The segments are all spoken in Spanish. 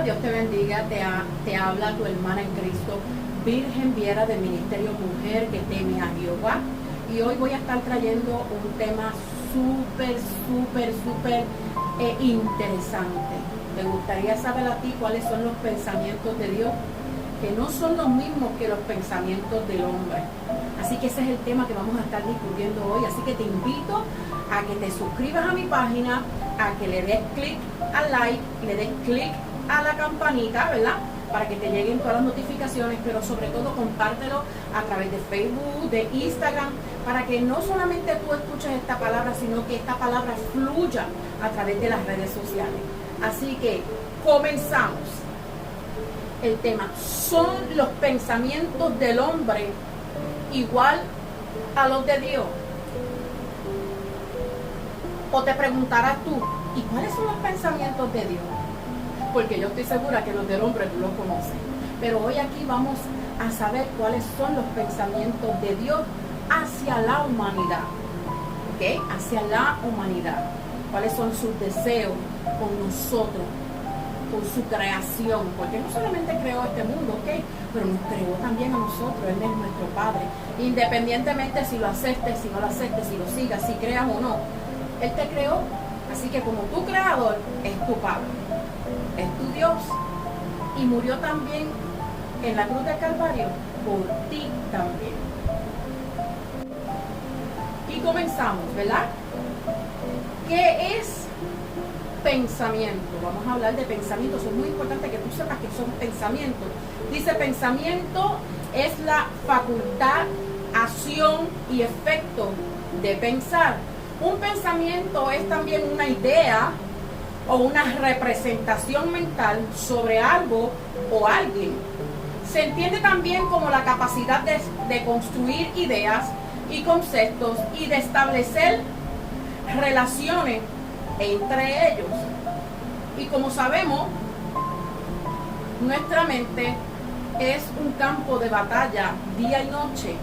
bendiga, Dios te bendiga, te habla tu hermana en Cristo, Virgen Viera del Ministerio Mujer que teme a Jehová. Y hoy voy a estar trayendo un tema súper interesante. Me gustaría saber a ti cuáles son los pensamientos de Dios, que no son los mismos que los pensamientos del hombre. Así que ese es el tema que vamos a estar discutiendo hoy. Así que te invito a que te suscribas a mi página, a que le des clic al like, le des clic a la campanita, ¿verdad? Para que te lleguen todas las notificaciones, pero sobre todo compártelo a través de Facebook, de Instagram, para que no solamente tú escuches esta palabra, sino que esta palabra fluya a través de las redes sociales. Así que comenzamos. El tema: ¿son los pensamientos del hombre igual a los de Dios? O te preguntarás tú, ¿y cuáles son los pensamientos de Dios? Porque yo estoy segura que los del hombre tú los conoces. Pero hoy aquí vamos a saber cuáles son los pensamientos de Dios hacia la humanidad. ¿Ok? Hacia la humanidad. ¿Cuáles son sus deseos con nosotros, con su creación? Porque no solamente creó este mundo, ¿ok? Pero nos creó también a nosotros. Él es nuestro Padre. Independientemente si lo aceptes, si no lo aceptes, si lo sigas, si creas o no. Él te creó. Así que como tu creador, es tu Padre. Es tu Dios. Y murió también en la cruz del Calvario por ti también. Y comenzamos, ¿verdad? ¿Qué es pensamiento? Vamos a hablar de pensamientos. Es muy importante que tú sepas que son pensamientos. Dice: pensamiento es la facultad, acción y efecto de pensar. Un pensamiento es también una idea o una representación mental sobre algo o alguien. Se entiende también como la capacidad de construir ideas y conceptos y de establecer relaciones entre ellos. Y como sabemos, nuestra mente es un campo de batalla día y noche,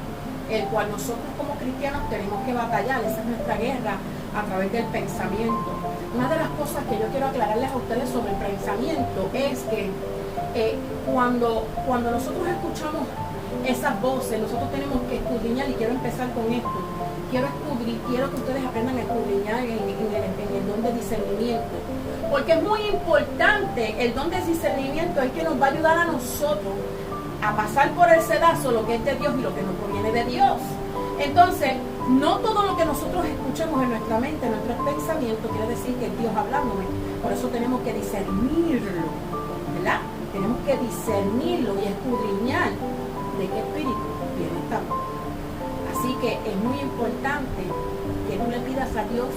el cual nosotros como cristianos tenemos que batallar. Esa es nuestra guerra a través del pensamiento. Una de las cosas que yo quiero aclararles a ustedes sobre el pensamiento es que cuando nosotros escuchamos esas voces, nosotros tenemos que escudriñar. Y quiero empezar con esto. Quiero que ustedes aprendan a escudriñar en el don de discernimiento, porque es muy importante. El don de discernimiento es que nos va a ayudar a nosotros a pasar por el sedazo lo que es de Dios y lo que no proviene de Dios. Entonces, no todo lo que nosotros escuchemos en nuestra mente, en nuestros pensamientos, quiere decir que es Dios hablándome. Por eso tenemos que discernirlo, ¿verdad? Tenemos que discernirlo y escudriñar de qué espíritu viene esta voz. Así que es muy importante que tú le pidas a Dios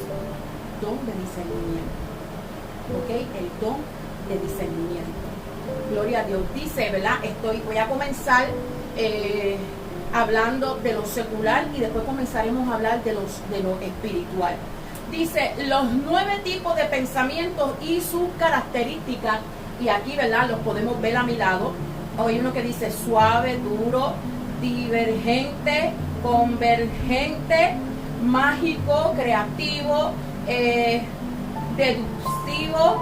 don de discernimiento. ¿Ok? El don de discernimiento. Gloria a Dios. Dice, ¿verdad? Voy a comenzar hablando de lo secular y después comenzaremos a hablar de lo espiritual. Dice, los 9 tipos de pensamientos y sus características. Y aquí, ¿verdad? Los podemos ver a mi lado. Hay uno que dice suave, duro, divergente, convergente, mágico, creativo, deductivo,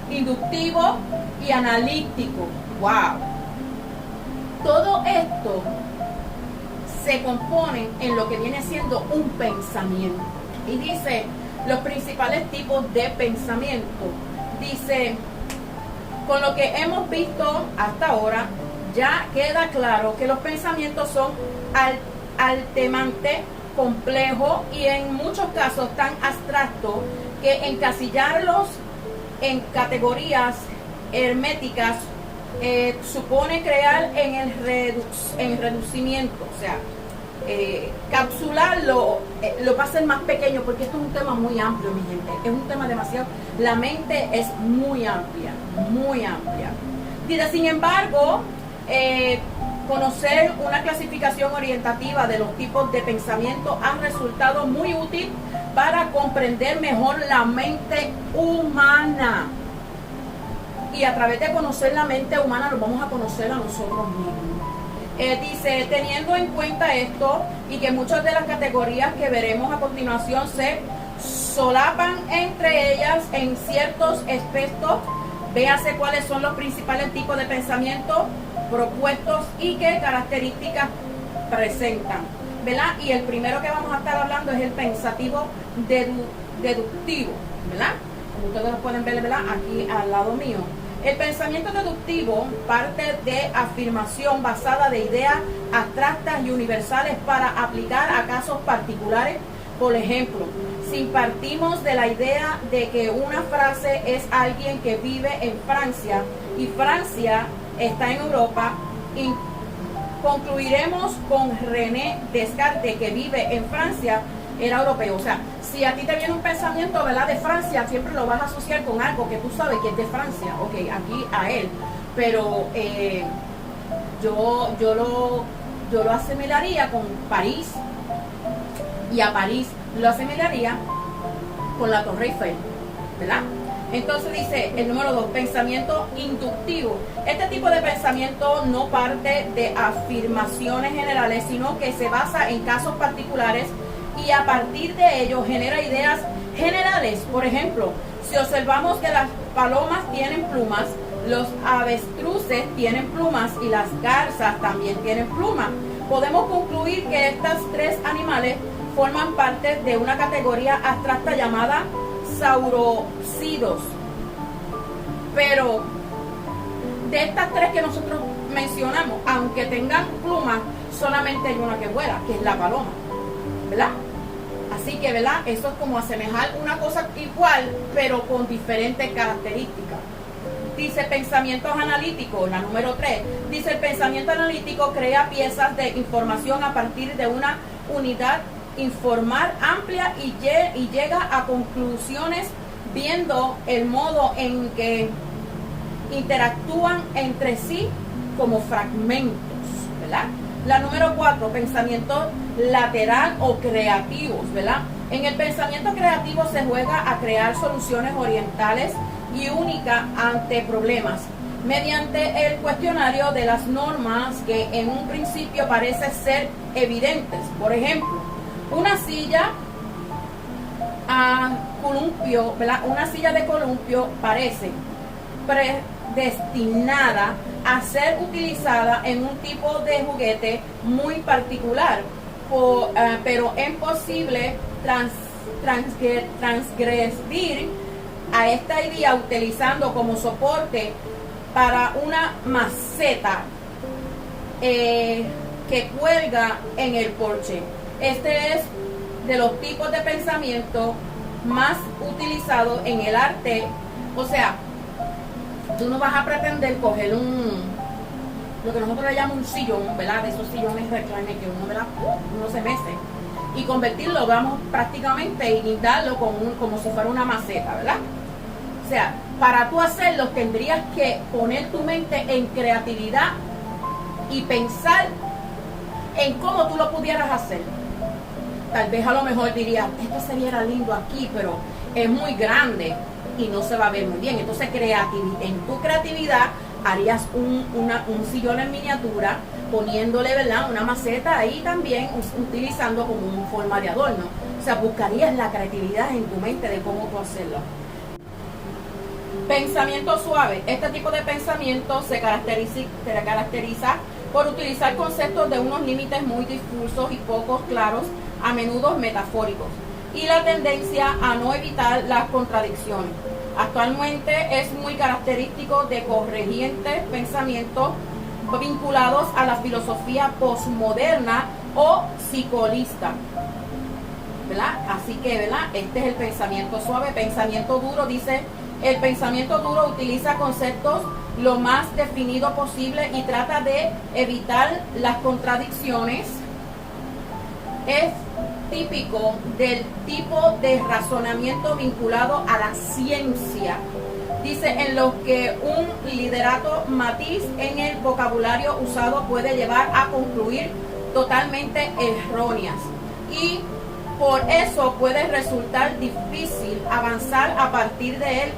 inductivo y analítico. ¡Wow! Todo esto se compone en lo que viene siendo un pensamiento. Y dice los principales tipos de pensamiento. Dice, con lo que hemos visto hasta ahora, ya queda claro que los pensamientos son altamente complejos y en muchos casos tan abstractos que encasillarlos en categorías herméticas supone crear en el reducimiento, o sea, capsularlo lo va a hacer más pequeño, porque esto es un tema muy amplio, mi gente. Es un tema demasiado, la mente es muy amplia, muy amplia. Dice, sin embargo, conocer una clasificación orientativa de los tipos de pensamiento ha resultado muy útil para comprender mejor la mente humana. Y a través de conocer la mente humana nos vamos a conocer a nosotros mismos. Dice, teniendo en cuenta esto y que muchas de las categorías que veremos a continuación se solapan entre ellas en ciertos aspectos. Véase cuáles son los principales tipos de pensamiento propuestos y qué características presentan, ¿verdad? Y el primero que vamos a estar hablando es el pensativo deductivo, ¿verdad? Como ustedes lo pueden ver, ¿verdad? Aquí al lado mío. El pensamiento deductivo parte de afirmación basada de ideas abstractas y universales para aplicar a casos particulares. Por ejemplo, si partimos de la idea de que una frase es alguien que vive en Francia y Francia está en Europa, y concluiremos con René Descartes, que vive en Francia, era europeo. O sea, si a ti te viene un pensamiento, ¿verdad?, de Francia, siempre lo vas a asociar con algo que tú sabes que es de Francia. Ok, aquí a él. Pero yo lo asimilaría con París, y a París lo asimilaría con la Torre Eiffel, ¿verdad? Entonces dice el número 2, pensamiento inductivo. Este tipo de pensamiento no parte de afirmaciones generales, sino que se basa en casos particulares y a partir de ello genera ideas generales. Por ejemplo, si observamos que las palomas tienen plumas, los avestruces tienen plumas y las garzas también tienen plumas, podemos concluir que estos tres animales forman parte de una categoría abstracta llamada saurópodos. Pero de estas tres que nosotros mencionamos, aunque tengan plumas, solamente hay una que vuela, que es la paloma, ¿verdad? Así que, ¿verdad? Eso es como asemejar una cosa igual, pero con diferentes características. Dice pensamientos analíticos, la número 3. Dice el pensamiento analítico crea piezas de información a partir de una unidad informar amplia y llega a conclusiones viendo el modo en que interactúan entre sí como fragmentos, ¿verdad? La número 4, pensamiento lateral o creativos, ¿verdad? En el pensamiento creativo se juega a crear soluciones orientales y únicas ante problemas mediante el cuestionario de las normas que en un principio parecen ser evidentes. Por ejemplo, una silla a columpio, ¿verdad? Una silla de columpio parece predestinada a ser utilizada en un tipo de juguete muy particular, pero es posible transgredir a esta idea utilizando como soporte para una maceta que cuelga en el porche. Este es de los tipos de pensamiento más utilizados en el arte. O sea, tú no vas a pretender coger lo que nosotros le llamamos un sillón, ¿verdad? De esos sillones reclines que uno, ¿verdad?, uno se mece, y convertirlo, vamos, prácticamente y guindarlo como si fuera una maceta, ¿verdad? O sea, para tú hacerlo tendrías que poner tu mente en creatividad y pensar en cómo tú lo pudieras hacer. Tal vez a lo mejor dirías, esto se viera lindo aquí, pero es muy grande y no se va a ver muy bien. Entonces en tu creatividad harías un sillón en miniatura, poniéndole, ¿verdad?, una maceta ahí también, utilizando como una forma de adorno. O sea, buscarías la creatividad en tu mente de cómo tú hacerlo. Pensamiento suave. Este tipo de pensamiento se caracteriza por utilizar conceptos de unos límites muy difusos y pocos claros, a menudo metafóricos, y la tendencia a no evitar las contradicciones. Actualmente es muy característico de corrientes pensamientos vinculados a la filosofía postmoderna o psicologista, ¿verdad? Así que, ¿verdad?, este es el pensamiento suave. Pensamiento duro, dice, el pensamiento duro utiliza conceptos lo más definido posible y trata de evitar las contradicciones. Es típico del tipo de razonamiento vinculado a la ciencia. Dice, en los que un liderato matiz en el vocabulario usado puede llevar a concluir totalmente erróneas, y por eso puede resultar difícil avanzar a partir de él,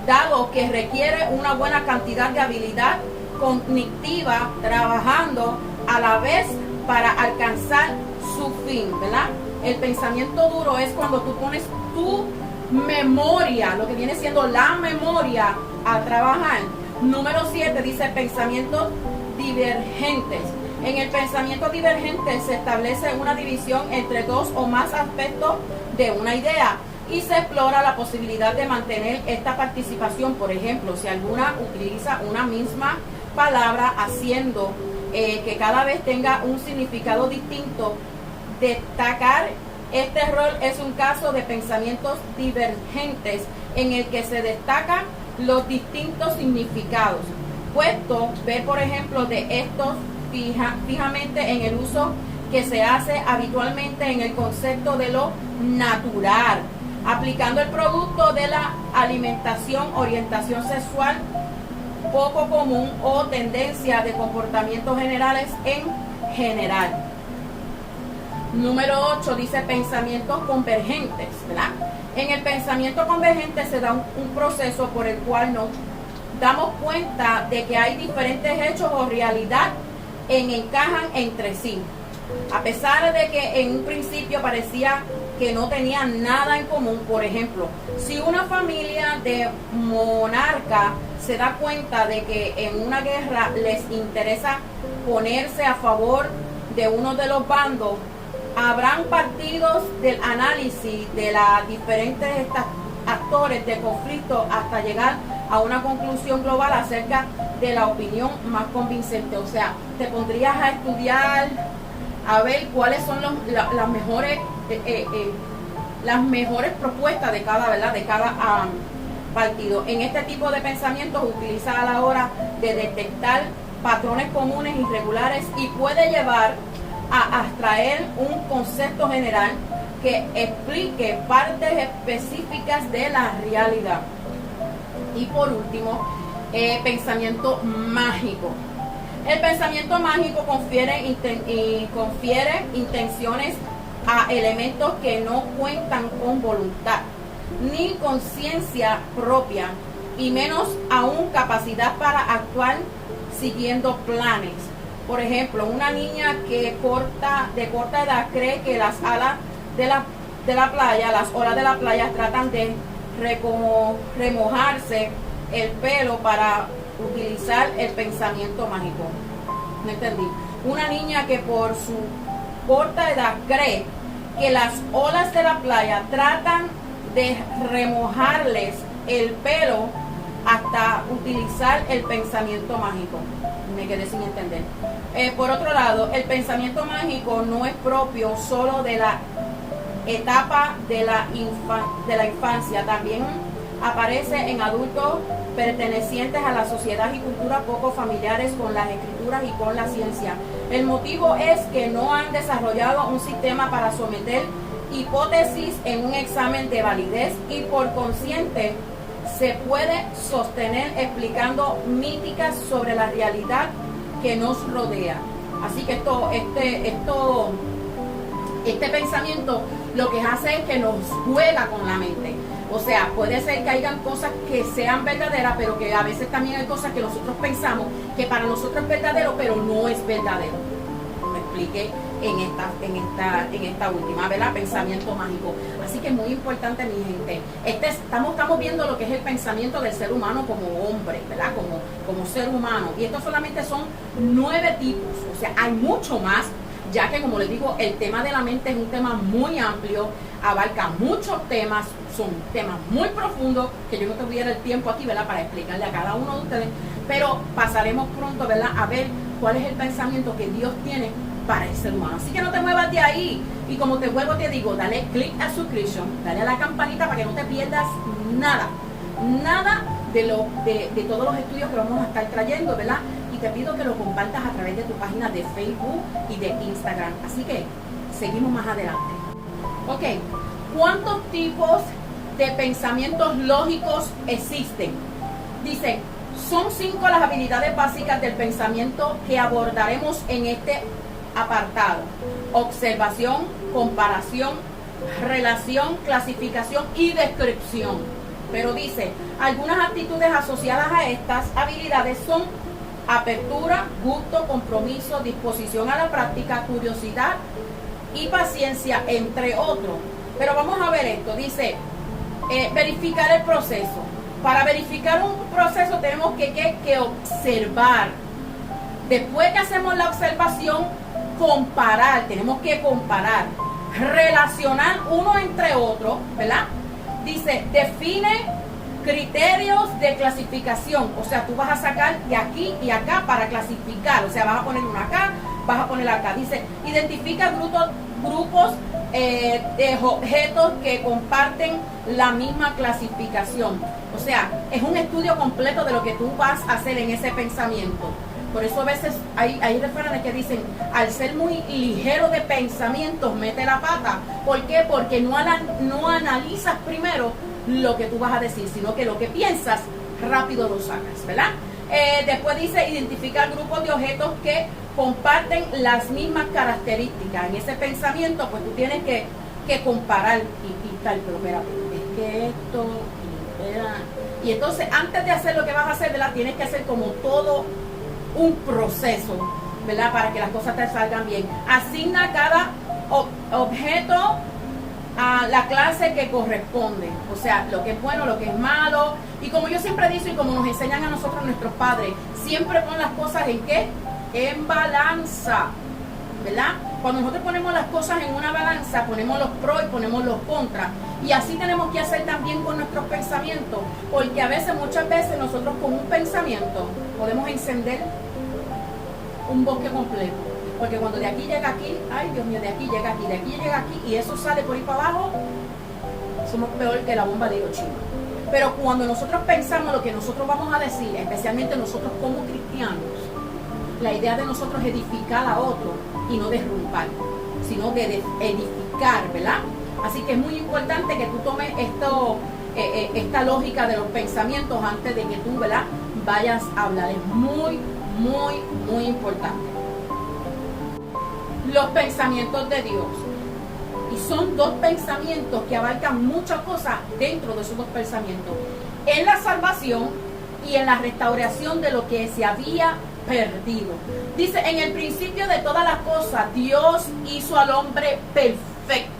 dado que requiere una buena cantidad de habilidad cognitiva trabajando a la vez para alcanzar su fin, ¿verdad? El pensamiento duro es cuando tú pones tu memoria, lo que viene siendo la memoria, a trabajar. Número 7 dice pensamientos divergentes. En el pensamiento divergente se establece una división entre dos o más aspectos de una idea y se explora la posibilidad de mantener esta participación. Por ejemplo, si alguna utiliza una misma palabra haciendo que cada vez tenga un significado distinto, destacar este rol es un caso de pensamientos divergentes en el que se destacan los distintos significados. Puesto ver, por ejemplo, de estos fijamente en el uso que se hace habitualmente en el concepto de lo natural, aplicando el producto de la alimentación, orientación sexual poco común o tendencia de comportamientos generales en general. Número 8 dice pensamientos convergentes, ¿verdad? En el pensamiento convergente se da un proceso por el cual nos damos cuenta de que hay diferentes hechos o realidad encajan entre sí. A pesar de que en un principio parecía que no tenían nada en común. Por ejemplo, si una familia de monarca se da cuenta de que en una guerra les interesa ponerse a favor de uno de los bandos, habrán partidos del análisis de las diferentes actores de conflicto hasta llegar a una conclusión global acerca de la opinión más convincente. O sea, te pondrías a estudiar, a ver cuáles son las mejores propuestas de cada, ¿verdad?, de cada partido. En este tipo de pensamientos utiliza a la hora de detectar patrones comunes y regulares y puede llevar a abstraer un concepto general que explique partes específicas de la realidad. Y por último, pensamiento mágico. El pensamiento mágico confiere intenciones a elementos que no cuentan con voluntad ni conciencia propia, y menos aún capacidad para actuar siguiendo planes. Por ejemplo, una niña de corta edad cree que las alas de la playa, las olas de la playa tratan de remojarse el pelo para utilizar el pensamiento mágico. ¿No entendí? Una niña que por su corta edad cree que las olas de la playa tratan de remojarles el pelo hasta utilizar el pensamiento mágico. Me quedé sin entender. Por otro lado, el pensamiento mágico no es propio solo de la etapa de la infancia, también aparece en adultos pertenecientes a la sociedad y cultura poco familiares con las escrituras y con la ciencia. El motivo es que no han desarrollado un sistema para someter hipótesis en un examen de validez y por consiguiente se puede sostener explicando míticas sobre la realidad que nos rodea. Así que este pensamiento lo que hace es que nos juega con la mente. O sea, puede ser que hayan cosas que sean verdaderas, pero que a veces también hay cosas que nosotros pensamos que para nosotros es verdadero, pero no es verdadero. Me expliqué en esta última, ¿verdad? Pensamiento mágico. Así que es muy importante, mi gente. Estamos viendo lo que es el pensamiento del ser humano como hombre, ¿verdad? Como ser humano. Y estos solamente son 9 tipos. O sea, hay mucho más, ya que, como les digo, el tema de la mente es un tema muy amplio, abarca muchos temas, son temas muy profundos que yo no tuviera el tiempo aquí, ¿verdad?, para explicarle a cada uno de ustedes, pero pasaremos pronto, ¿verdad?, a ver cuál es el pensamiento que Dios tiene para el ser humano. Así que no te muevas de ahí, y como te vuelvo te digo, dale click a suscription, dale a la campanita para que no te pierdas nada de todos los estudios que vamos a estar trayendo, ¿verdad? Y te pido que lo compartas a través de tu página de Facebook y de Instagram. Así que seguimos más adelante. Ok, ¿cuántos tipos de pensamientos lógicos existen? Dicen, son 5 las habilidades básicas del pensamiento que abordaremos en este apartado: observación, comparación, relación, clasificación y descripción. Pero dice, algunas actitudes asociadas a estas habilidades son apertura, gusto, compromiso, disposición a la práctica, curiosidad, y paciencia, entre otros. Pero vamos a ver esto, dice, verificar el proceso. Para verificar un proceso tenemos que observar. Después que hacemos la observación, comparar, tenemos que comparar, relacionar uno entre otros, ¿verdad? Dice, define criterios de clasificación, o sea, tú vas a sacar de aquí y acá para clasificar, o sea, vas a poner uno acá, vas a poner acá. Dice, identifica grupos de objetos que comparten la misma clasificación. O sea, es un estudio completo de lo que tú vas a hacer en ese pensamiento. Por eso a veces hay refranes que dicen, al ser muy ligero de pensamientos, mete la pata. ¿Por qué? Porque no analizas primero lo que tú vas a decir, sino que lo que piensas, rápido lo sacas, ¿verdad? Después dice, identificar grupos de objetos que comparten las mismas características. En ese pensamiento, pues tú tienes que comparar y tal, pero espérate, es que esto, y entonces antes de hacer lo que vas a hacer, ¿verdad? Tienes que hacer como todo un proceso, ¿verdad? Para que las cosas te salgan bien. Asigna cada objeto a la clase que corresponde, o sea, lo que es bueno, lo que es malo. Y como yo siempre digo y como nos enseñan a nosotros nuestros padres, siempre pon las cosas en ¿qué? En balanza, ¿verdad? Cuando nosotros ponemos las cosas en una balanza, ponemos los pros y ponemos los contras. Y así tenemos que hacer también con nuestros pensamientos, porque a veces, muchas veces, nosotros con un pensamiento podemos encender un bosque completo. Porque cuando de aquí llega aquí, ay Dios mío, de aquí llega aquí, de aquí llega aquí, y eso sale por ahí para abajo, somos peor que la bomba de Hiroshima. Pero cuando nosotros pensamos lo que nosotros vamos a decir, especialmente nosotros como cristianos, la idea de nosotros es edificar a otro y no derrumbar, sino de edificar, ¿verdad? Así que es muy importante que tú tomes esta lógica de los pensamientos antes de que tú, ¿verdad?, vayas a hablar. Es muy, muy, muy importante. Los pensamientos de Dios. Y son dos pensamientos que abarcan muchas cosas dentro de esos dos pensamientos. En la salvación y en la restauración de lo que se había perdido. Dice, en el principio de todas las cosas, Dios hizo al hombre perfecto,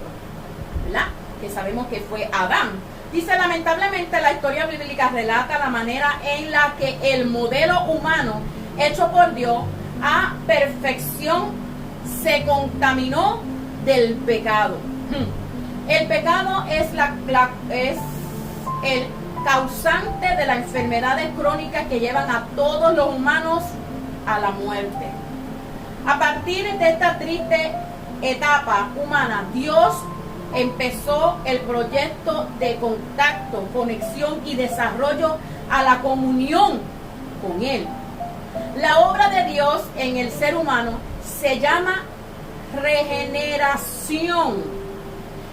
¿verdad? Que sabemos que fue Adán. Dice, lamentablemente la historia bíblica relata la manera en la que el modelo humano hecho por Dios a perfección se contaminó del pecado. El pecado es el causante de las enfermedades crónicas que llevan a todos los humanos a la muerte. A partir de esta triste etapa humana, Dios empezó el proyecto de contacto, conexión y desarrollo a la comunión con Él. La obra de Dios en el ser humano se llama regeneración.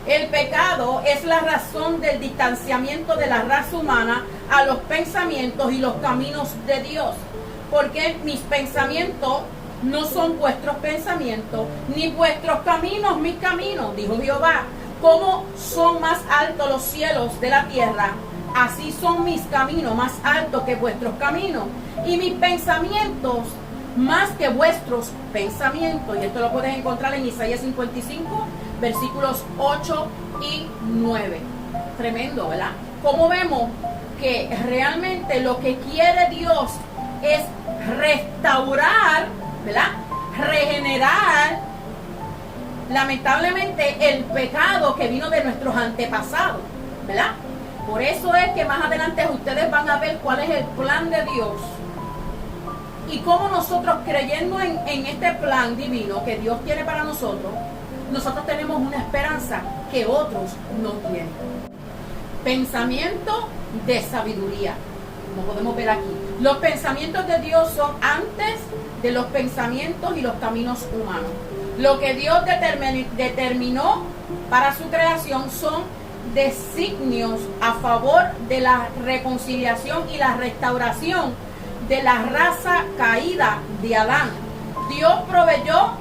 El pecado es la razón del distanciamiento de la raza humana a los pensamientos y los caminos de Dios. Porque mis pensamientos no son vuestros pensamientos, ni vuestros caminos mis caminos, dijo Jehová. Como son más altos los cielos de la tierra, así son mis caminos más altos que vuestros caminos, y mis pensamientos más que vuestros pensamientos. Y esto lo puedes encontrar en Isaías 55, versículos 8 y 9. Tremendo, ¿verdad? Como vemos que realmente lo que quiere Dios es restaurar, ¿verdad?, regenerar, lamentablemente, el pecado que vino de nuestros antepasados, ¿verdad? Por eso es que más adelante ustedes van a ver cuál es el plan de Dios y cómo nosotros, creyendo en este plan divino que Dios tiene para nosotros tenemos una esperanza que otros no tienen. Pensamiento de sabiduría, como podemos ver aquí. Los pensamientos de Dios son antes de los pensamientos y los caminos humanos. Lo que Dios determinó para su creación son designios a favor de la reconciliación y la restauración de la raza caída de Adán. Dios proveyó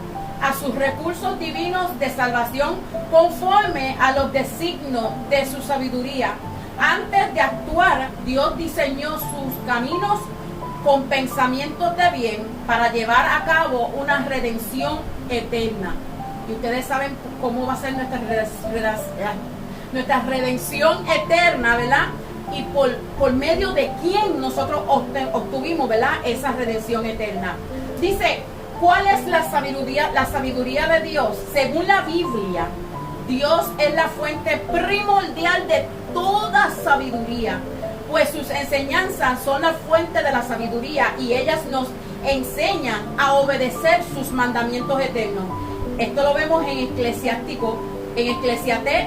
a sus recursos divinos de salvación conforme a los designios de su sabiduría. Antes de actuar, Dios diseñó sus caminos con pensamientos de bien para llevar a cabo una redención eterna. Y ustedes saben cómo va a ser nuestra redención eterna, ¿verdad? Y por medio de quién nosotros obtuvimos, ¿verdad?, esa redención eterna. Dice, ¿cuál es la sabiduría? La sabiduría de Dios. Según la Biblia, Dios es la fuente primordial de toda sabiduría, pues sus enseñanzas son la fuente de la sabiduría y ellas nos enseñan a obedecer sus mandamientos eternos. Esto lo vemos en Eclesiastés,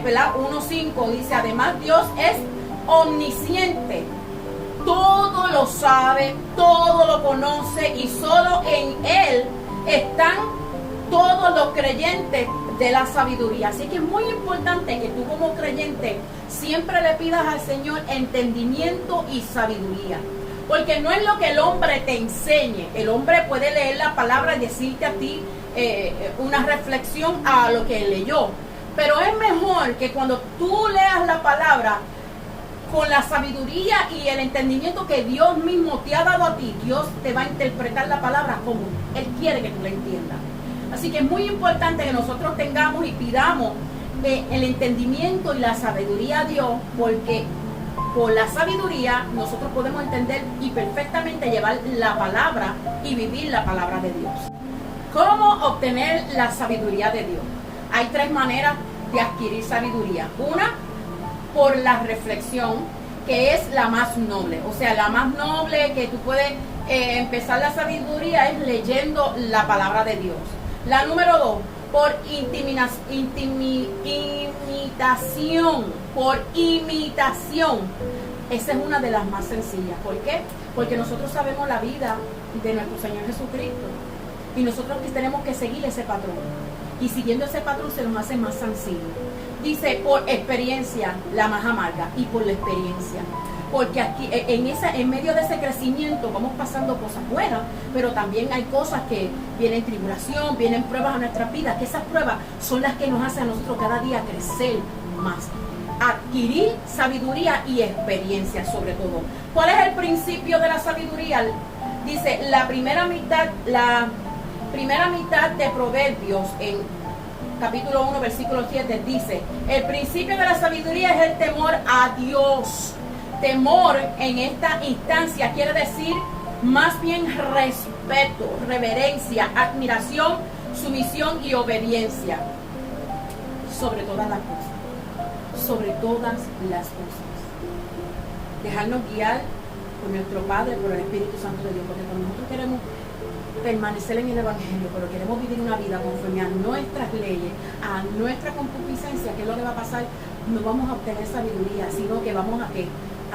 ¿verdad? 1:5 dice, además Dios es omnisciente, todo lo sabe, todo lo conoce y solo en Él están todos los creyentes de la sabiduría. Así que es muy importante que tú como creyente siempre le pidas al Señor entendimiento y sabiduría, porque no es lo que el hombre te enseñe. El hombre puede leer la palabra y decirte a ti una reflexión a lo que leyó, pero es mejor que cuando tú leas la palabra con la sabiduría y el entendimiento que Dios mismo te ha dado a ti, Dios te va a interpretar la palabra como Él quiere que tú la entiendas. Así que es muy importante que nosotros tengamos y pidamos el entendimiento y la sabiduría a Dios, porque por la sabiduría nosotros podemos entender y perfectamente llevar la palabra y vivir la palabra de Dios. ¿Cómo obtener la sabiduría de Dios? Hay 3 maneras de adquirir sabiduría. Una, por la reflexión, que es la más noble. O sea, la más noble que tú puedes empezar la sabiduría es leyendo la palabra de Dios. La número 2, por imitación. Esa es una de las más sencillas. ¿Por qué? Porque nosotros sabemos la vida de nuestro Señor Jesucristo y nosotros tenemos que seguir ese patrón. Y siguiendo ese patrón se nos hace más sencillo. Dice, por experiencia, la más amarga, y por la experiencia. Porque aquí, en medio de ese crecimiento, vamos pasando cosas buenas, pero también hay cosas que vienen tribulación, vienen pruebas a nuestras vidas, que esas pruebas son las que nos hacen a nosotros cada día crecer más. Adquirir sabiduría y experiencia sobre todo. ¿Cuál es el principio de la sabiduría? Dice, la primera mitad de Proverbios en capítulo 1, versículo 7 dice, el principio de la sabiduría es el temor a Dios. Temor en esta instancia quiere decir más bien respeto, reverencia, admiración, sumisión y obediencia. Sobre todas las cosas. Sobre todas las cosas. Dejarnos guiar por nuestro Padre, por el Espíritu Santo de Dios, porque cuando nosotros queremos permanecer en el Evangelio, pero queremos vivir una vida conforme a nuestras leyes, a nuestra concupiscencia, ¿qué es lo que va a pasar? No vamos a obtener sabiduría, sino que vamos a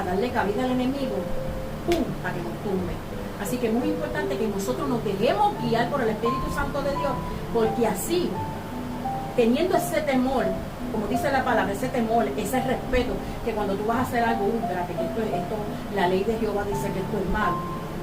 darle cabida al enemigo, ¡pum!, para que nos tumbe. Así que es muy importante que nosotros nos dejemos guiar por el Espíritu Santo de Dios, porque así, teniendo ese temor, como dice la palabra, ese temor, ese respeto, que cuando tú vas a hacer algo, espérate, que esto, la ley de Jehová dice que esto es malo,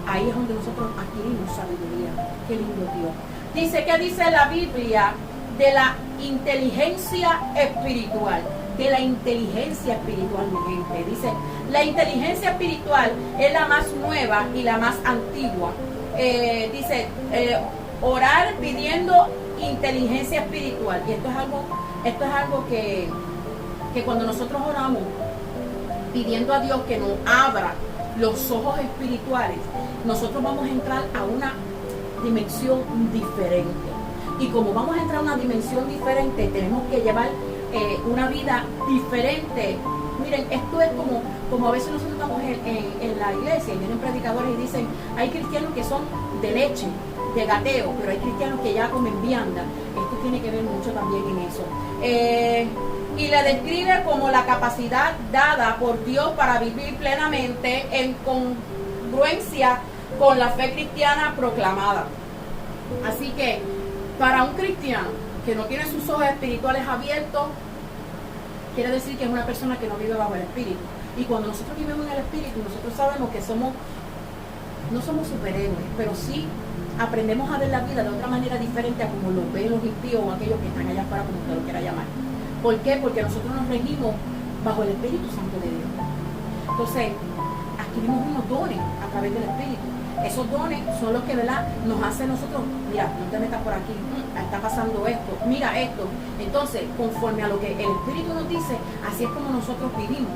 ahí es donde nosotros adquirimos sabiduría. Qué lindo Dios. Dice, ¿qué dice la Biblia de la inteligencia espiritual? De la inteligencia espiritual, mi gente. Dice, la inteligencia espiritual es la más nueva y la más antigua. Dice, orar pidiendo inteligencia espiritual. Y esto es algo que cuando nosotros oramos pidiendo a Dios que nos abra los ojos espirituales, nosotros vamos a entrar a una dimensión diferente. Y como vamos a entrar a una dimensión diferente, tenemos que llevar una vida diferente. Miren, esto es como a veces nosotros estamos en la iglesia y vienen predicadores y dicen, hay cristianos que son de leche, de gateo, pero hay cristianos que ya comen vianda. Esto tiene que ver mucho también en eso. Y la describe como la capacidad dada por Dios para vivir plenamente en congruencia con la fe cristiana proclamada. Así que para un cristiano que no tiene sus ojos espirituales abiertos, quiere decir que es una persona que no vive bajo el Espíritu. Y cuando nosotros vivimos en el Espíritu, nosotros sabemos que no somos superhéroes, pero sí aprendemos a ver la vida de otra manera diferente a como lo ven los impíos o aquellos que están allá afuera, como usted lo quiera llamar. ¿Por qué? Porque nosotros nos regimos bajo el Espíritu Santo de Dios. Entonces, adquirimos unos dones a través del Espíritu. Esos dones son los que, ¿verdad?, nos hacen nosotros, mira, no te metas por aquí, está pasando esto, mira esto. Entonces, conforme a lo que el Espíritu nos dice, así es como nosotros vivimos,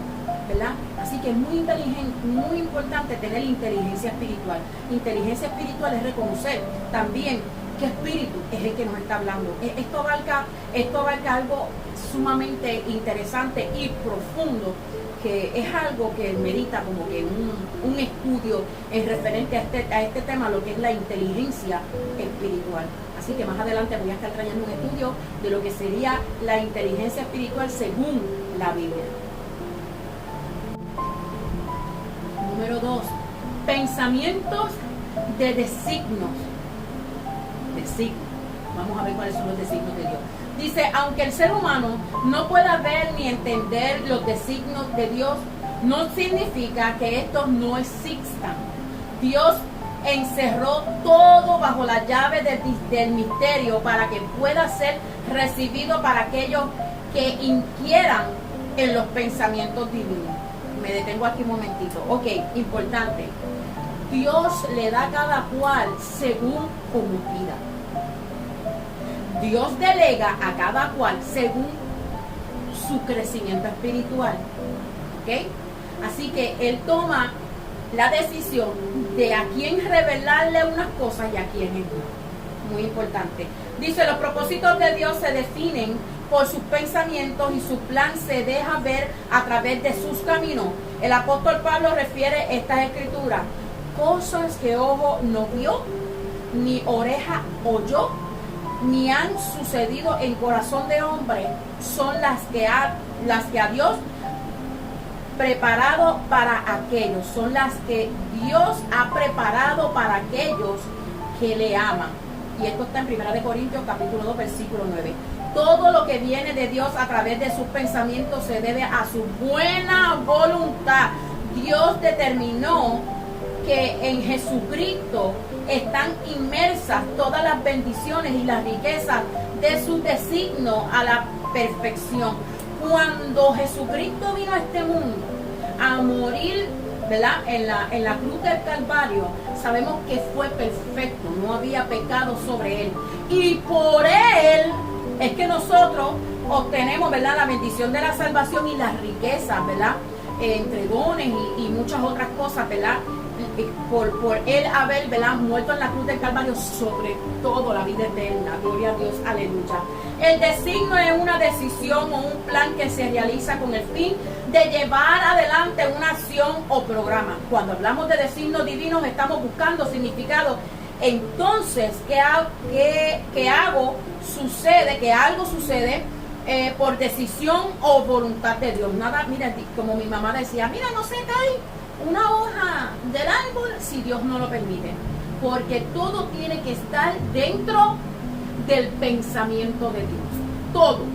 ¿verdad? Así que es muy inteligente, muy importante tener inteligencia espiritual. Inteligencia espiritual es reconocer también qué espíritu es el que nos está hablando. Esto abarca algo sumamente interesante y profundo, que es algo que merita como que un estudio en referente a este tema, lo que es la inteligencia espiritual. Así que más adelante voy a estar trayendo un estudio de lo que sería la inteligencia espiritual según la Biblia. Número 2, pensamientos de designios. Vamos a ver cuáles son los designios de Dios. Dice, aunque el ser humano no pueda ver ni entender los designios de Dios, no significa que estos no existan. Dios encerró todo bajo la llave del misterio para que pueda ser recibido para aquellos que inquieran en los pensamientos divinos. Me detengo aquí un momentito. Ok, importante. Dios le da a cada cual según como pida. Dios delega a cada cual según su crecimiento espiritual. ¿Ok? Así que Él toma la decisión de a quién revelarle unas cosas y a quién no. Muy importante. Dice, los propósitos de Dios se definen por sus pensamientos y su plan se deja ver a través de sus caminos. El apóstol Pablo refiere estas escrituras: cosas que ojo no vio, ni oreja oyó, ni han sucedido en corazón de hombre, son las que a Dios preparado para aquellos, son las que Dios ha preparado para aquellos que le aman. Y esto está en 1 Corintios capítulo 2 versículo 9. Todo lo que viene de Dios a través de sus pensamientos se debe a su buena voluntad. Dios determinó que en Jesucristo están inmersas todas las bendiciones y las riquezas de su designio a la perfección. Cuando Jesucristo vino a este mundo a morir, ¿verdad?, en la cruz del Calvario, sabemos que fue perfecto, no había pecado sobre él. Y por él es que nosotros obtenemos, ¿verdad?, la bendición de la salvación y las riquezas, ¿verdad?, entre dones y muchas otras cosas, ¿verdad?, por él haber, ¿verdad?, muerto en la cruz del Calvario, sobre todo la vida eterna. Gloria a Dios, aleluya. El designio es una decisión o un plan que se realiza con el fin de llevar adelante una acción o programa. Cuando hablamos de designios divinos estamos buscando significado. Entonces, que algo sucede por decisión o voluntad de Dios. Nada, mira, como mi mamá decía, mira, no se cae una hoja del árbol si Dios no lo permite, porque todo tiene que estar dentro del pensamiento de Dios. Todo,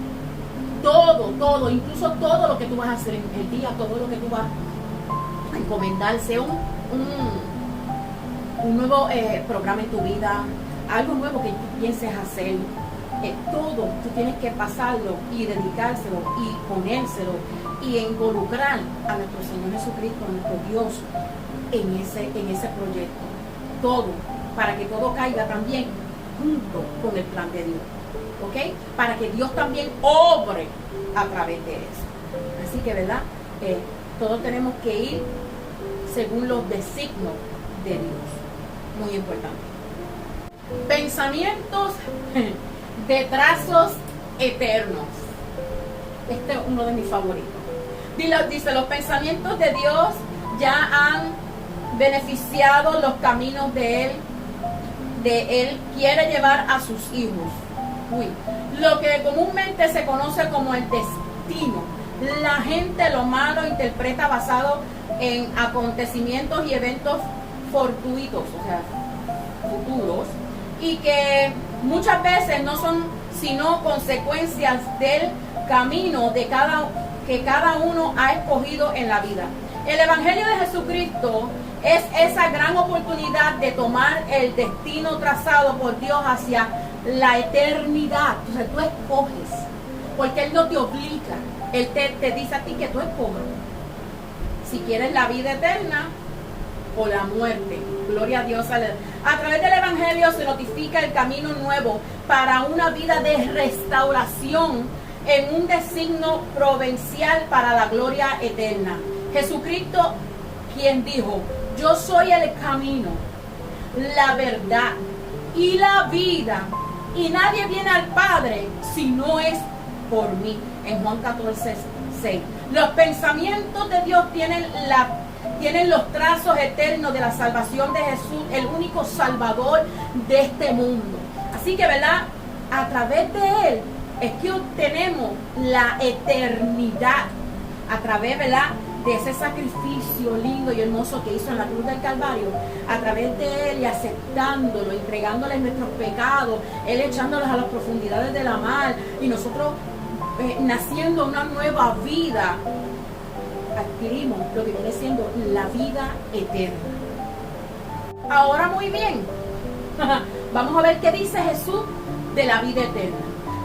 incluso todo lo que tú vas a hacer en el día, todo lo que tú vas a encomendar, sea un nuevo programa en tu vida, algo nuevo que tú pienses hacer, todo tú tienes que pasarlo y dedicárselo y ponérselo y involucrar a nuestro Señor Jesucristo, a nuestro Dios, en ese proyecto. Todo, para que todo caiga también junto con el plan de Dios. ¿Ok? Para que Dios también obre a través de eso. Así que, ¿verdad? Todos tenemos que ir según los designios de Dios. Muy importante. Pensamientos de trazos eternos. Este es uno de mis favoritos. Dice, los pensamientos de Dios ya han beneficiado los caminos de Él quiere llevar a sus hijos. Lo que comúnmente se conoce como el destino. La gente lo malo interpreta basado en acontecimientos y eventos fortuitos, o sea, futuros, y que muchas veces no son sino consecuencias del camino que cada uno ha escogido en la vida. El Evangelio de Jesucristo es esa gran oportunidad de tomar el destino trazado por Dios hacia la eternidad. Entonces tú escoges, porque Él no te obliga, Él te dice a ti que tú escoges. Si quieres la vida eterna o la muerte. Gloria a Dios. A través del Evangelio se notifica el camino nuevo para una vida de restauración en un designio providencial para la gloria eterna. Jesucristo, quien dijo: yo soy el camino, la verdad y la vida, y nadie viene al Padre si no es por mí. En Juan 14:6. Los pensamientos de Dios tienen los trazos eternos de la salvación de Jesús, el único salvador de este mundo. Así que, ¿verdad?, a través de Él es que obtenemos la eternidad, a través, ¿verdad?, de ese sacrificio lindo y hermoso que hizo en la cruz del Calvario, a través de Él y aceptándolo, entregándole nuestros pecados, Él echándolos a las profundidades de la mar, y nosotros naciendo una nueva vida, adquirimos lo que viene siendo la vida eterna. Ahora, muy bien, vamos a ver qué dice Jesús de la vida eterna.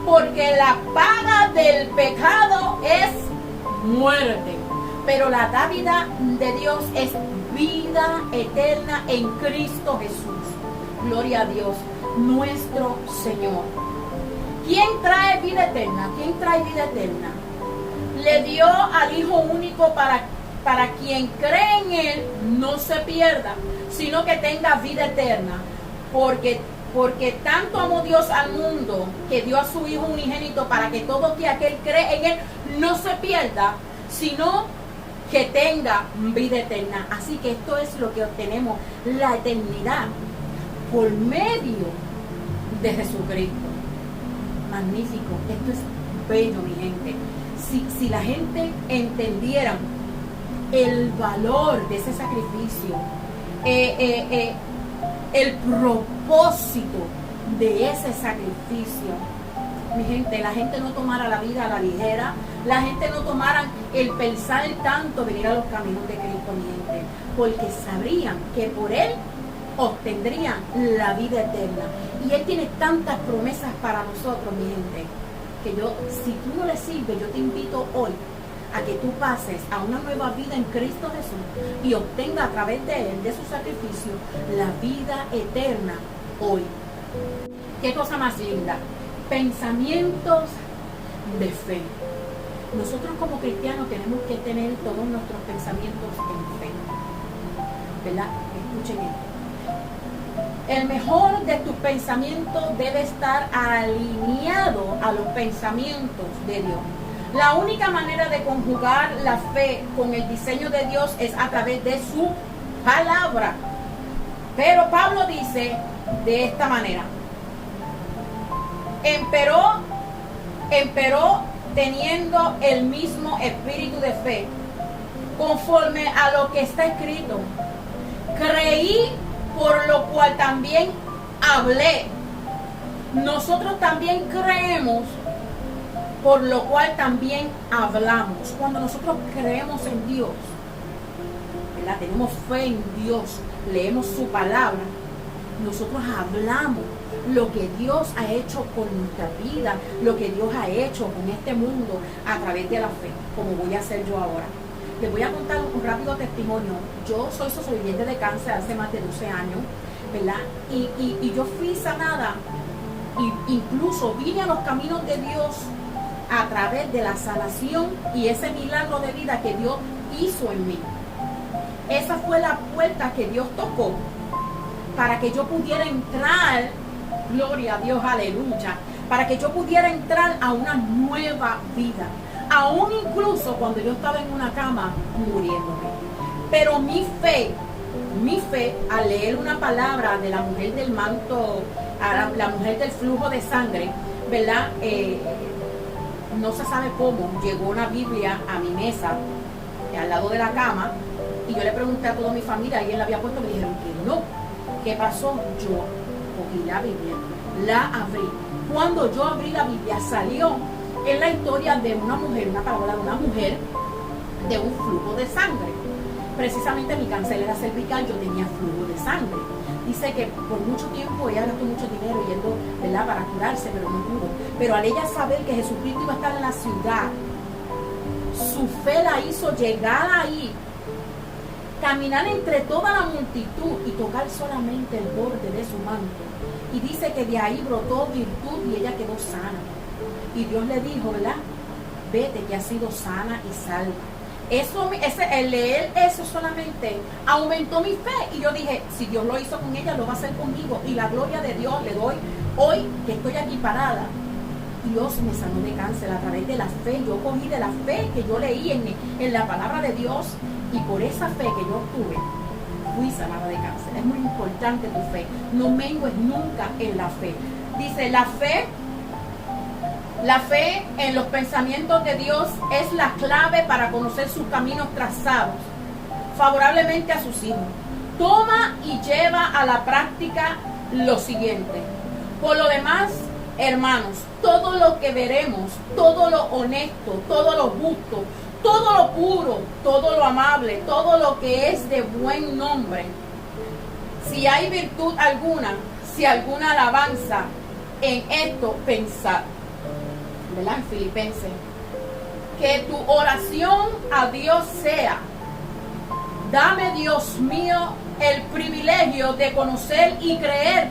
Porque la paga del pecado es muerte, pero la dádiva de Dios es vida eterna en Cristo Jesús. Gloria a Dios, nuestro Señor. ¿Quién trae vida eterna? ¿Quién trae vida eterna? Le dio al Hijo único para quien cree en Él no se pierda, sino que tenga vida eterna. Porque tanto amó Dios al mundo que dio a su Hijo unigénito para que todo aquel cree en Él no se pierda, sino que tenga vida eterna. Así que esto es lo que obtenemos, la eternidad, por medio de Jesucristo. Magnífico, esto es bello, mi gente. Si la gente entendiera el valor de ese sacrificio, el propósito de ese sacrificio, mi gente, la gente no tomara la vida a la ligera, la gente no tomara el pensar tanto venir a los caminos de Cristo, mi gente, porque sabrían que por Él obtendrían la vida eterna. Y Él tiene tantas promesas para nosotros, mi gente, que si tú no le sirves, yo te invito hoy a que tú pases a una nueva vida en Cristo Jesús y obtenga a través de Él, de su sacrificio, la vida eterna hoy. Qué cosa más linda. Pensamientos de fe. Nosotros como cristianos tenemos que tener todos nuestros pensamientos en fe, ¿verdad? Escuchen esto. El mejor de tus pensamientos debe estar alineado a los pensamientos de Dios. La única manera de conjugar la fe con el diseño de Dios es a través de su palabra. Pero Pablo dice de esta manera: empero teniendo el mismo espíritu de fe, conforme a lo que está escrito, creí, por lo cual también hablé. Nosotros también creemos, por lo cual también hablamos. Cuando nosotros creemos en Dios, ¿verdad?, tenemos fe en Dios, leemos su palabra, nosotros hablamos lo que Dios ha hecho con nuestra vida, lo que Dios ha hecho con este mundo a través de la fe, como voy a hacer yo ahora. Les voy a contar un rápido testimonio. Yo soy sobreviviente de cáncer hace más de 12 años, ¿verdad? Y yo fui sanada, e incluso vine a los caminos de Dios a través de la sanación y ese milagro de vida que Dios hizo en mí. Esa fue la puerta que Dios tocó para que yo pudiera entrar, gloria a Dios, aleluya, para que yo pudiera entrar a una nueva vida, aún incluso cuando yo estaba en una cama muriéndome. Pero mi fe, al leer una palabra de la mujer del manto, a la mujer del flujo de sangre, ¿verdad? No se sabe cómo, llegó una Biblia a mi mesa, al lado de la cama, y yo le pregunté a toda mi familia, y él la había puesto, me dijeron que no. ¿Qué pasó? Yo cogí la Biblia, la abrí. Cuando yo abrí la Biblia, salió en la historia de una mujer, una parábola de una mujer de un flujo de sangre. Precisamente mi cáncer era cervical, yo tenía flujo de sangre. Dice que por mucho tiempo ella gastó mucho dinero yendo, ¿verdad?, para curarse, pero no pudo. Pero al ella saber que Jesucristo iba a estar en la ciudad, su fe la hizo llegar ahí caminar entre toda la multitud y tocar solamente el borde de su manto. Y dice que de ahí brotó virtud y ella quedó sana. Y Dios le dijo, ¿verdad? Vete, que has sido sana y salva. El leer eso solamente aumentó mi fe. Y yo dije, si Dios lo hizo con ella, lo va a hacer conmigo. Y la gloria de Dios le doy hoy que estoy aquí parada. Dios me sanó de cáncer a través de la fe. Yo cogí de la fe que yo leí en la palabra de Dios. Y por esa fe que yo obtuve, fui sanada de cáncer. Es muy importante tu fe. No mengues nunca en la fe. Dice, la fe en los pensamientos de Dios es la clave para conocer sus caminos trazados favorablemente a sus hijos. Toma y lleva a la práctica lo siguiente. Por lo demás, hermanos, todo lo que veremos, todo lo honesto, todo lo justo, todo lo puro, todo lo amable, todo lo que es de buen nombre, si hay virtud alguna, si alguna alabanza, en esto pensad. ¿Verdad? En Filipenses. Que tu oración a Dios sea: dame, Dios mío, el privilegio de conocer y creer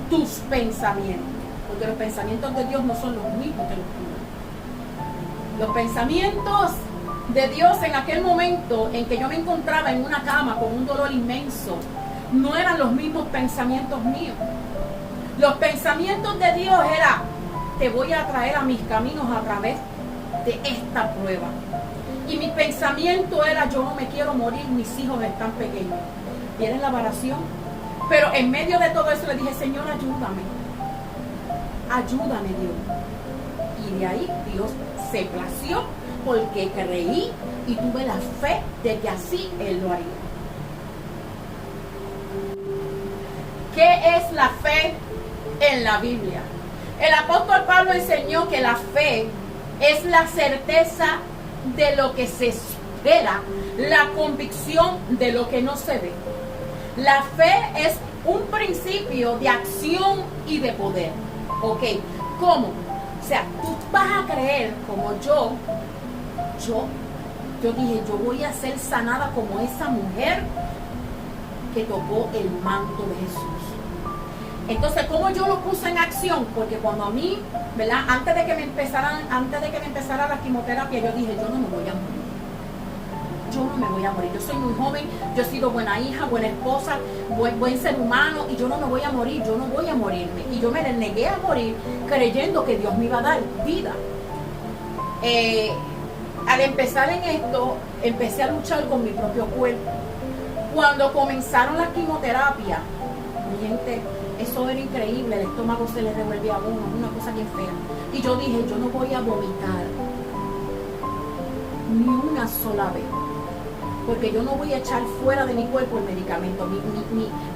tus pensamientos. Porque los pensamientos de Dios no son los mismos que los tuyos. Los pensamientos de Dios en aquel momento en que yo me encontraba en una cama con un dolor inmenso, no eran los mismos pensamientos míos. Los pensamientos de Dios era: te voy a traer a mis caminos a través de esta prueba. Y mi pensamiento era: yo no me quiero morir, mis hijos están pequeños. ¿Vieron la oración? Pero en medio de todo eso le dije: Señor, ayúdame. Ayúdame, Dios. Y de ahí Dios se plació porque creí y tuve la fe de que así Él lo haría. ¿Qué es la fe en la Biblia? El apóstol Pablo enseñó que la fe es la certeza de lo que se espera, la convicción de lo que no se ve. La fe es un principio de acción y de poder. ¿Ok? ¿Cómo? O sea, tú vas a creer como yo dije, yo voy a ser sanada como esa mujer que tocó el manto de Jesús. Entonces, ¿cómo yo lo puse en acción? Porque cuando a mí, ¿verdad? Antes de que me empezara la quimioterapia, yo dije, yo no me voy a morir. Yo no me voy a morir. Yo soy muy joven, yo he sido buena hija, buena esposa, buen ser humano, y yo no me voy a morir, yo no voy a morirme. Y yo me negué a morir creyendo que Dios me iba a dar vida. Al empezar en esto, empecé a luchar con mi propio cuerpo. Cuando comenzaron las quimioterapias, mi gente, eso era increíble, el estómago se le revuelve a uno, una cosa bien fea. Y yo dije, yo no voy a vomitar ni una sola vez, porque yo no voy a echar fuera de mi cuerpo el medicamento.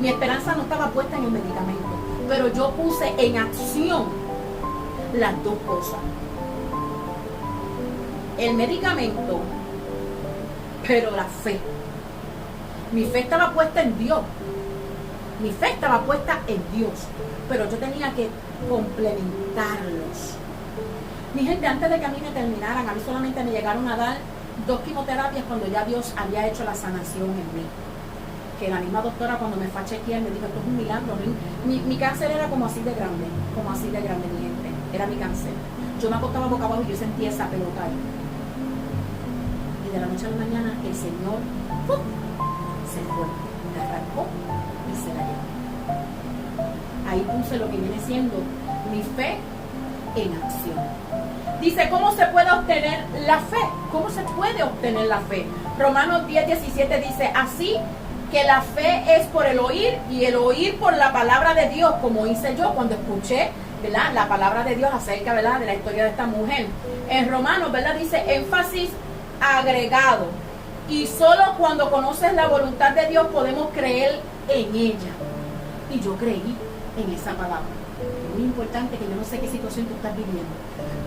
Mi esperanza no estaba puesta en el medicamento, pero yo puse en acción las dos cosas. El medicamento, pero la fe. Mi fe estaba puesta en Dios. Mi fe estaba puesta en Dios, pero yo tenía que complementarlos. Mi gente, antes de que a mí me terminaran, a mí solamente me llegaron a dar 2 quimioterapias cuando ya Dios había hecho la sanación en mí. Que la misma doctora, cuando me fue a chequear, me dijo, esto es un milagro. Mi cáncer era como así de grande, mi gente. Era mi cáncer. Yo me acostaba boca abajo y yo sentía esa pelota ahí. Y de la noche a la mañana, el Señor ¡pum!, se fue, me arrancó y se la llevó. Ahí puse lo que viene siendo mi fe en acción. Dice, ¿cómo se puede obtener la fe? ¿Cómo se puede obtener la fe? Romanos 10:17 dice, así que la fe es por el oír y el oír por la palabra de Dios, como hice yo cuando escuché, ¿verdad?, la palabra de Dios acerca, ¿verdad?, de la historia de esta mujer. En Romanos, ¿verdad?, dice énfasis agregado. Y solo cuando conoces la voluntad de Dios podemos creer en ella. Y yo creí en esa palabra. Es muy importante, que yo no sé qué situación tú estás viviendo,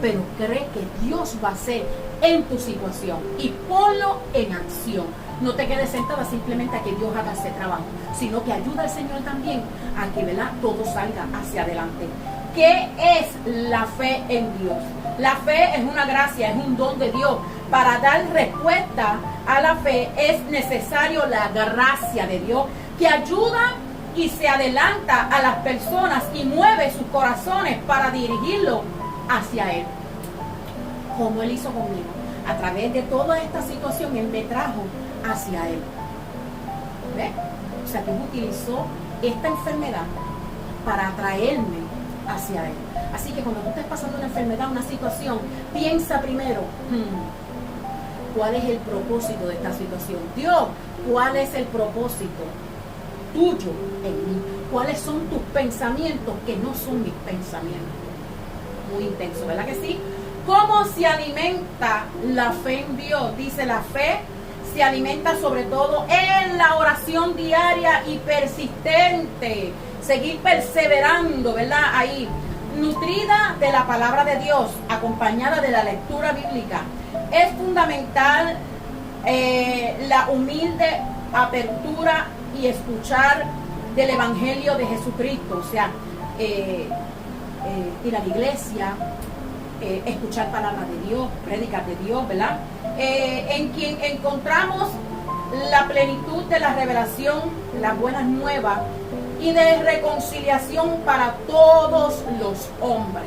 pero cree que Dios va a hacer en tu situación y ponlo en acción. No te quedes sentada simplemente a que Dios haga ese trabajo, sino que ayuda al Señor también a que, ¿verdad?, todo salga hacia adelante. ¿Qué es la fe en Dios? La fe es una gracia, es un don de Dios. Para dar respuesta a la fe es necesario la gracia de Dios que ayuda y se adelanta a las personas y mueve sus corazones para dirigirlo hacia Él. Como Él hizo conmigo. A través de toda esta situación, Él me trajo hacia Él. ¿Ves? O sea, que Él utilizó esta enfermedad para atraerme hacia Él. Así que cuando tú estés pasando una enfermedad, una situación, piensa primero, ¿cuál es el propósito de esta situación? Dios, ¿cuál es el propósito tuyo en mí? ¿Cuáles son tus pensamientos que no son mis pensamientos? Muy intenso, ¿verdad que sí? ¿Cómo se alimenta la fe en Dios? Dice, la fe se alimenta sobre todo en la oración diaria y persistente. Seguir perseverando, ¿verdad? Ahí, nutrida de la palabra de Dios, acompañada de la lectura bíblica. Es fundamental la humilde apertura y escuchar del Evangelio de Jesucristo. O sea, ir a la iglesia, escuchar palabras de Dios, prédicas de Dios, ¿verdad? En quien encontramos la plenitud de la revelación, las buenas nuevas y de reconciliación para todos los hombres.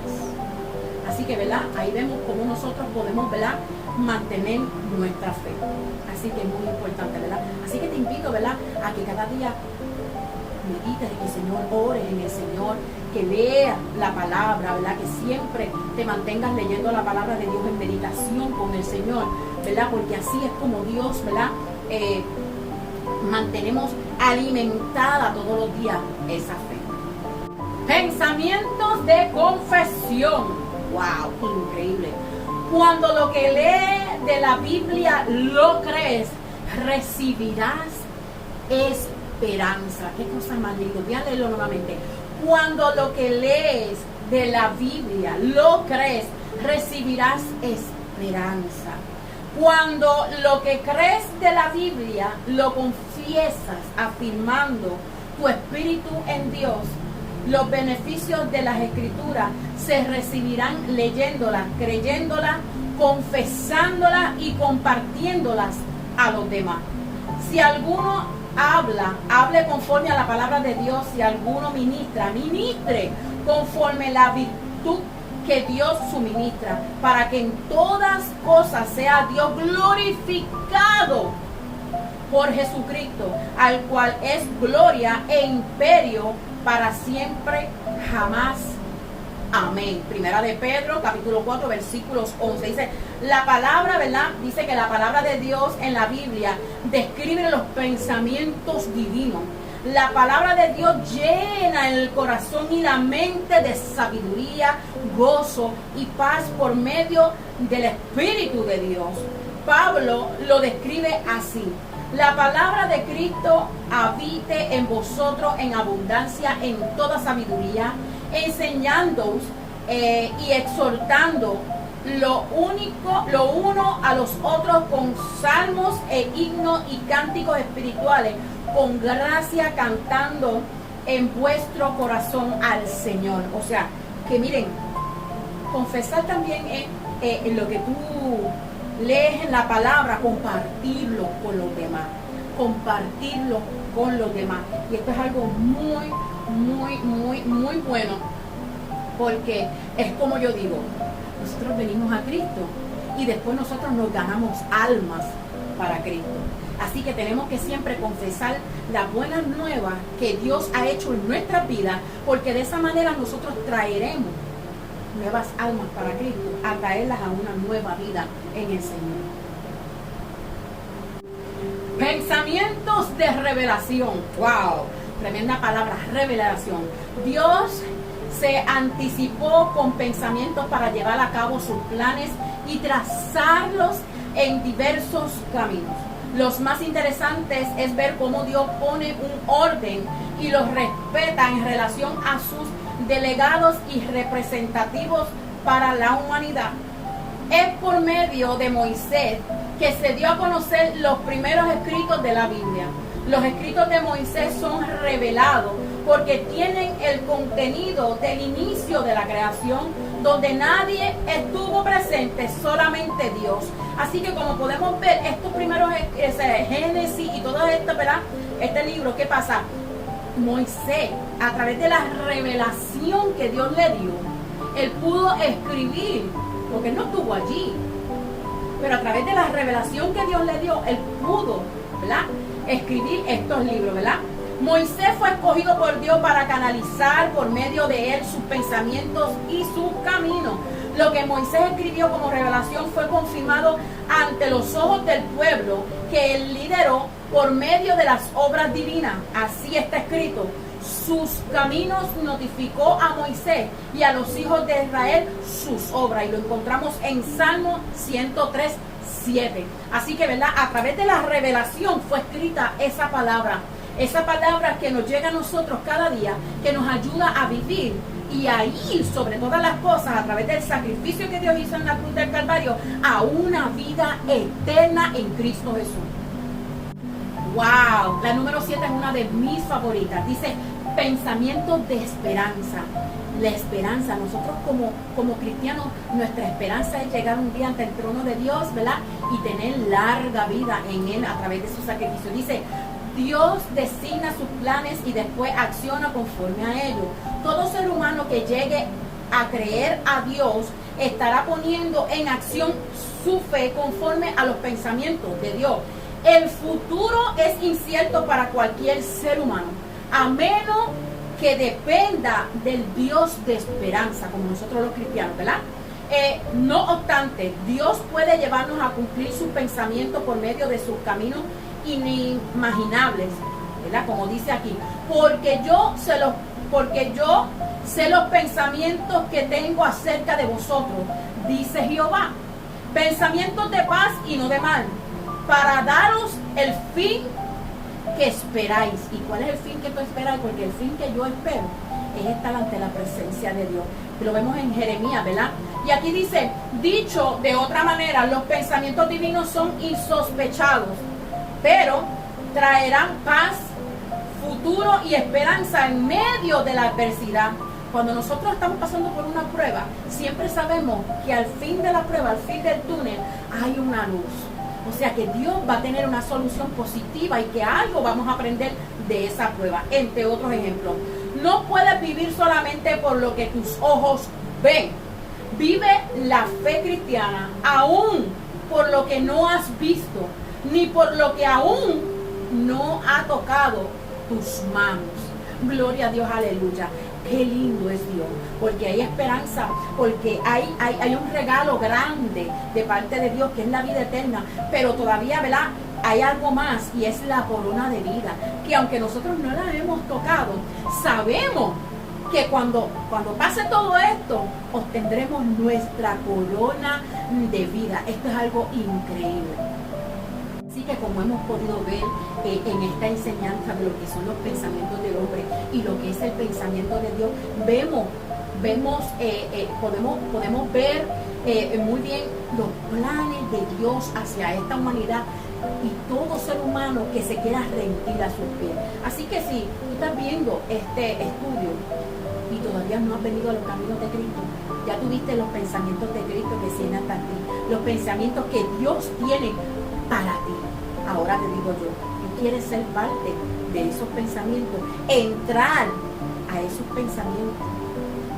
Así que, ¿verdad? Ahí vemos cómo nosotros podemos, ¿verdad?, mantener nuestra fe. Así que es muy importante, ¿verdad? Así que te invito, ¿verdad?, a que cada día medites en el Señor, ores en el Señor, que veas la palabra, ¿verdad? Que siempre te mantengas leyendo la palabra de Dios en meditación con el Señor, ¿verdad? Porque así es como Dios, ¿verdad?, mantenemos alimentada todos los días esa fe. Pensamientos de confesión. ¡Wow! Increíble. Cuando lo que lees de la Biblia lo crees, recibirás esperanza. Qué cosa más linda. Voy a leerlo nuevamente. Cuando lo que lees de la Biblia lo crees, recibirás esperanza. Cuando lo que crees de la Biblia lo confiesas afirmando tu espíritu en Dios, los beneficios de las Escrituras se recibirán leyéndolas, creyéndolas, confesándolas y compartiéndolas a los demás. Si alguno hable conforme a la palabra de Dios. Si alguno ministre conforme la virtud que Dios suministra, para que en todas cosas sea Dios glorificado por Jesucristo, al cual es gloria e imperio para siempre, jamás. Amén. Primera de Pedro, capítulo 4, versículos 11. Dice, la palabra, ¿verdad? Dice que la palabra de Dios en la Biblia describe los pensamientos divinos. La palabra de Dios llena el corazón y la mente de sabiduría, gozo y paz por medio del Espíritu de Dios. Pablo lo describe así: la palabra de Cristo habite en vosotros en abundancia en toda sabiduría, enseñándoos y exhortando lo uno a los otros con salmos e himnos y cánticos espirituales, con gracia cantando en vuestro corazón al Señor. O sea, que miren, confesar también es lo que tú lees en la palabra, compartirlo con los demás. Compartirlo con los demás. Y esto es algo muy bueno, porque es como yo digo, nosotros venimos a Cristo y después nosotros nos ganamos almas para Cristo. Así que tenemos que siempre confesar las buenas nuevas que Dios ha hecho en nuestras vidas, porque de esa manera nosotros traeremos nuevas almas para Cristo, a traerlas a una nueva vida en el Señor. Pensamientos de revelación. ¡Wow! Tremenda palabra, revelación. Dios se anticipó con pensamientos para llevar a cabo sus planes y trazarlos en diversos caminos. Los más interesantes es ver cómo Dios pone un orden y los respeta en relación a sus delegados y representativos para la humanidad. Es por medio de Moisés que se dio a conocer los primeros escritos de la Biblia. Los escritos de Moisés son revelados porque tienen el contenido del inicio de la creación, donde nadie estuvo presente, solamente Dios. Así que como podemos ver, estos primeros Génesis y todo esto, ¿verdad? Este libro, ¿qué pasa? Moisés, a través de la revelación que Dios le dio, él pudo escribir, porque él no estuvo allí, pero a través de la revelación que Dios le dio, él pudo, ¿verdad?, escribir estos libros, ¿verdad? Moisés fue escogido por Dios para canalizar por medio de él sus pensamientos y sus caminos. Lo que Moisés escribió como revelación fue confirmado ante los ojos del pueblo que él lideró por medio de las obras divinas. Así está escrito: sus caminos notificó a Moisés y a los hijos de Israel sus obras. Y lo encontramos en Salmo 103:7. Así que, ¿verdad?, a través de la revelación fue escrita esa palabra que nos llega a nosotros cada día, que nos ayuda a vivir y a ir sobre todas las cosas a través del sacrificio que Dios hizo en la cruz del Calvario a una vida eterna en Cristo Jesús. ¡Wow! La número 7 es una de mis favoritas. Dice: pensamientos de esperanza. La esperanza, nosotros como cristianos, nuestra esperanza es llegar un día ante el trono de Dios, ¿verdad?, y tener larga vida en Él a través de su sacrificio. Dice: Dios designa sus planes y después acciona conforme a ellos. Todo ser humano que llegue a creer a Dios estará poniendo en acción su fe conforme a los pensamientos de Dios. El futuro es incierto para cualquier ser humano, a menos que dependa del Dios de esperanza, como nosotros los cristianos, ¿verdad? No obstante, Dios puede llevarnos a cumplir sus pensamientos por medio de sus caminos inimaginables, ¿verdad? Como dice aquí: porque yo sé los pensamientos que tengo acerca de vosotros, dice Jehová, pensamientos de paz y no de mal, para daros el fin que esperáis. ¿Y cuál es el fin que tú esperas? Porque el fin que yo espero es estar ante la presencia de Dios. Lo vemos en Jeremías, ¿verdad? Y aquí dice: dicho de otra manera, los pensamientos divinos son insospechados, pero traerán paz, futuro y esperanza en medio de la adversidad. Cuando nosotros estamos pasando por una prueba, siempre sabemos que al fin de la prueba, al fin del túnel, hay una luz. O sea que Dios va a tener una solución positiva y que algo vamos a aprender de esa prueba. Entre otros ejemplos, no puedes vivir solamente por lo que tus ojos ven. Vive la fe cristiana aún por lo que no has visto, ni por lo que aún no ha tocado tus manos. Gloria a Dios, aleluya. Qué lindo es Dios, porque hay esperanza, porque hay un regalo grande de parte de Dios, que es la vida eterna, pero todavía, ¿verdad?, hay algo más, y es la corona de vida, que aunque nosotros no la hemos tocado, sabemos que cuando pase todo esto, obtendremos nuestra corona de vida. Esto es algo increíble. Así que, como hemos podido ver en esta enseñanza de lo que son los pensamientos del hombre y lo que es el pensamiento de Dios, podemos ver muy bien los planes de Dios hacia esta humanidad y todo ser humano que se quiera rendir a sus pies. Así que si tú estás viendo este estudio y todavía no has venido a los caminos de Cristo, ya tuviste los pensamientos de Cristo que vienen hasta ti, los pensamientos que Dios tiene para ti. Ahora te digo yo, tú quieres ser parte de esos pensamientos, entrar a esos pensamientos,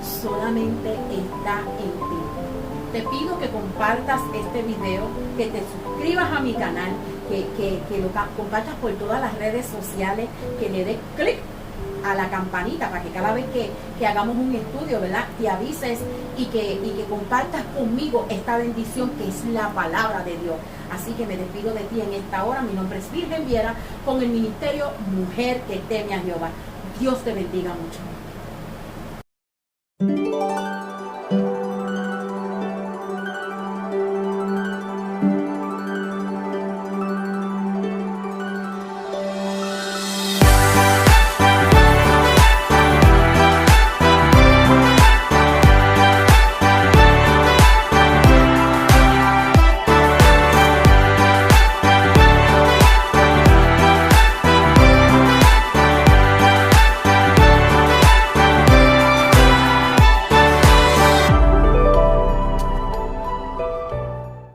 solamente está en ti. Te pido que compartas este video, que te suscribas a mi canal, que lo compartas por todas las redes sociales, que le des clic a la campanita para que cada vez que hagamos un estudio, ¿verdad?, te avises y que compartas conmigo esta bendición que es la palabra de Dios. Así que me despido de ti en esta hora. Mi nombre es Virgen Viera, con el ministerio Mujer que Teme a Jehová. Dios te bendiga mucho.